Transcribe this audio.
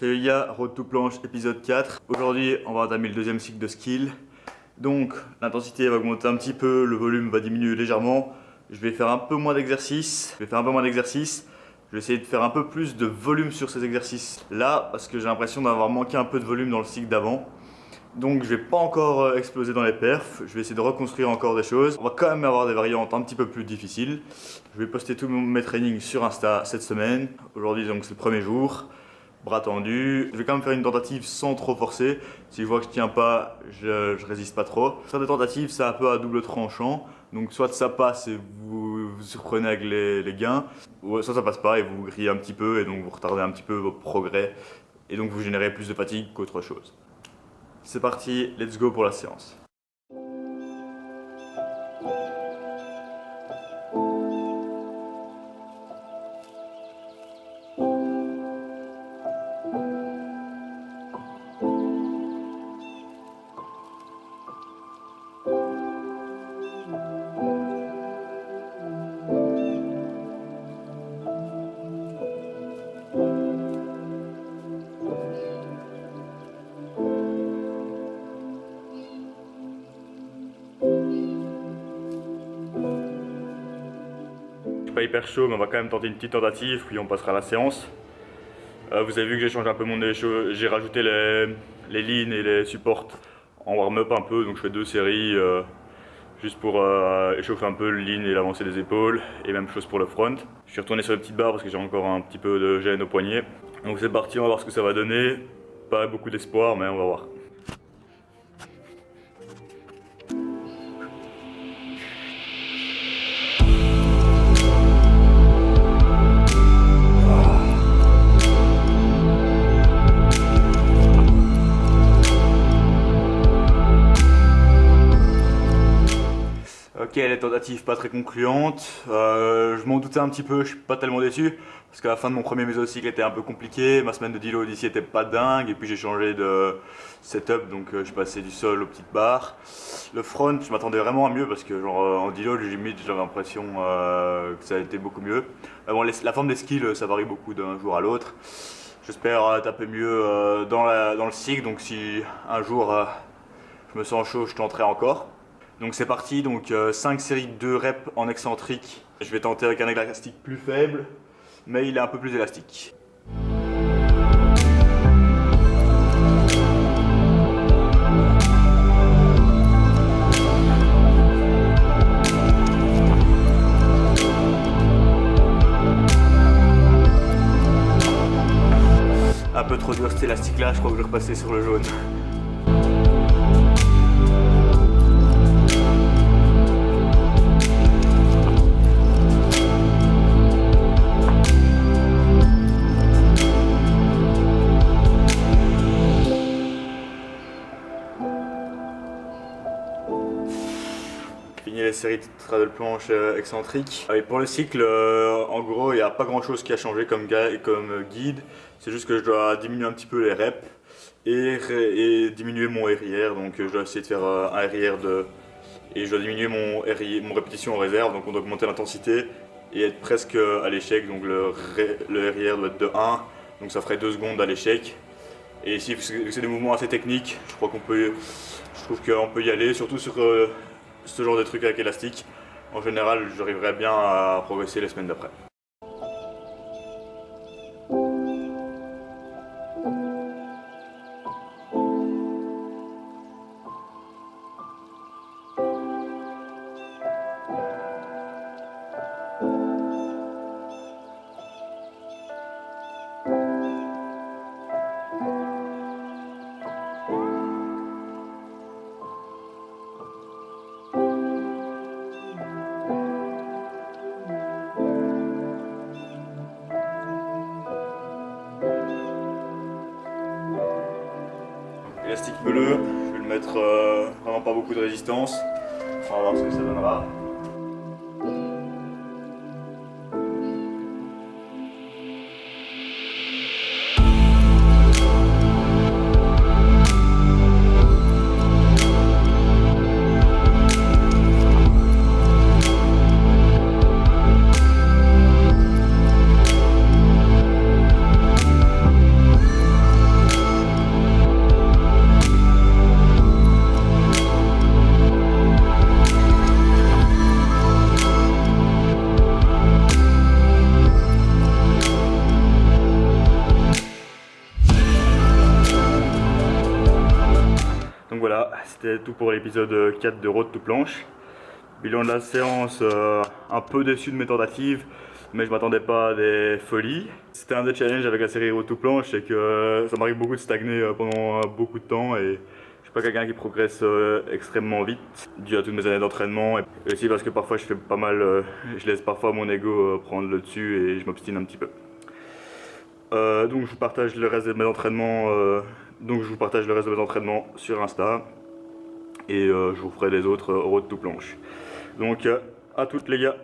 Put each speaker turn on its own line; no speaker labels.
Salut les gars, Road to Planche épisode 4. Aujourd'hui on va entamer le deuxième cycle de skill. Donc l'intensité va augmenter un petit peu, le volume va diminuer légèrement. Je vais faire un peu moins d'exercices. Je vais essayer de faire un peu plus de volume sur ces exercices là parce que j'ai l'impression d'avoir manqué un peu de volume dans le cycle d'avant. Donc je vais pas encore exploser dans les perfs, je vais essayer de reconstruire encore des choses. On va quand même avoir des variantes un petit peu plus difficiles. Je vais poster tous mes trainings sur Insta cette semaine. Aujourd'hui donc c'est le premier jour. Bras tendus. Je vais quand même faire une tentative sans trop forcer. Si je vois que je tiens pas, je résiste pas trop. Faire des tentatives, c'est un peu à double tranchant. Donc soit ça passe et vous surprenez avec les gains, ou soit ça passe pas et vous grillez un petit peu et donc vous retardez un petit peu vos progrès. Et donc vous générez plus de fatigue qu'autre chose. C'est parti, let's go pour la séance. Pas hyper chaud, mais on va quand même tenter une petite tentative, puis on passera à la séance. Vous avez vu que j'ai changé un peu j'ai rajouté les leans et les supports en warm-up un peu, donc je fais 2 séries juste pour échauffer un peu le lean et l'avancée des épaules, et même chose pour le front. Je suis retourné sur les petites barres parce que j'ai encore un petit peu de gêne au poignet. Donc c'est parti, on va voir ce que ça va donner. Pas beaucoup d'espoir, mais on va voir. Ok, les tentatives pas très concluantes. Je m'en doutais un petit peu, je suis pas tellement déçu parce qu'à la fin de mon premier mésocycle était un peu compliqué. Ma semaine de deload ici était pas dingue et puis j'ai changé de setup, donc je suis passé du sol aux petites barres. Le front, je m'attendais vraiment à mieux parce que genre en deload j'avais l'impression que ça a été beaucoup mieux. Bon, la forme des skills ça varie beaucoup d'un jour à l'autre. J'espère taper mieux dans le cycle, donc si un jour je me sens chaud, je tenterai encore. Donc c'est parti, donc 5 séries de 2 reps en excentrique. Je vais tenter avec un élastique plus faible, mais il est un peu plus élastique. Un peu trop dur cet élastique là, je crois que je vais repasser sur le jaune. Fini les séries de straddle planche excentriques. Et pour le cycle, en gros, il n'y a pas grand chose qui a changé comme guide. C'est juste que je dois diminuer un petit peu les reps et diminuer mon RIR. Donc je dois essayer de faire un RIR et je dois diminuer mon répétition en réserve. Donc on doit augmenter l'intensité et être presque à l'échec. Donc le RIR doit être de 1. Donc ça ferait 2 secondes à l'échec. Et ici, c'est des mouvements assez techniques, je trouve qu'on peut y aller, surtout sur ce genre de trucs avec élastique. En général, j'arriverai bien à progresser les semaines d'après. Élastique bleu, je vais le mettre vraiment pas beaucoup de résistance. On va voir ce que ça donnera. voilà, c'était tout pour l'épisode 4 de Road to Planche. Bilan de la séance, un peu déçu de mes tentatives, mais je m'attendais pas à des folies. C'était un des challenges avec la série Road to Planche, c'est que ça m'arrive beaucoup de stagner pendant beaucoup de temps et je suis pas quelqu'un qui progresse extrêmement vite dû à toutes mes années d'entraînement et aussi parce que parfois je fais pas mal, je laisse parfois mon ego prendre le dessus et je m'obstine un petit peu. Donc je vous partage le reste de mes entraînements. Sur Insta et je vous ferai les autres Road to Planche. Donc à toutes les gars.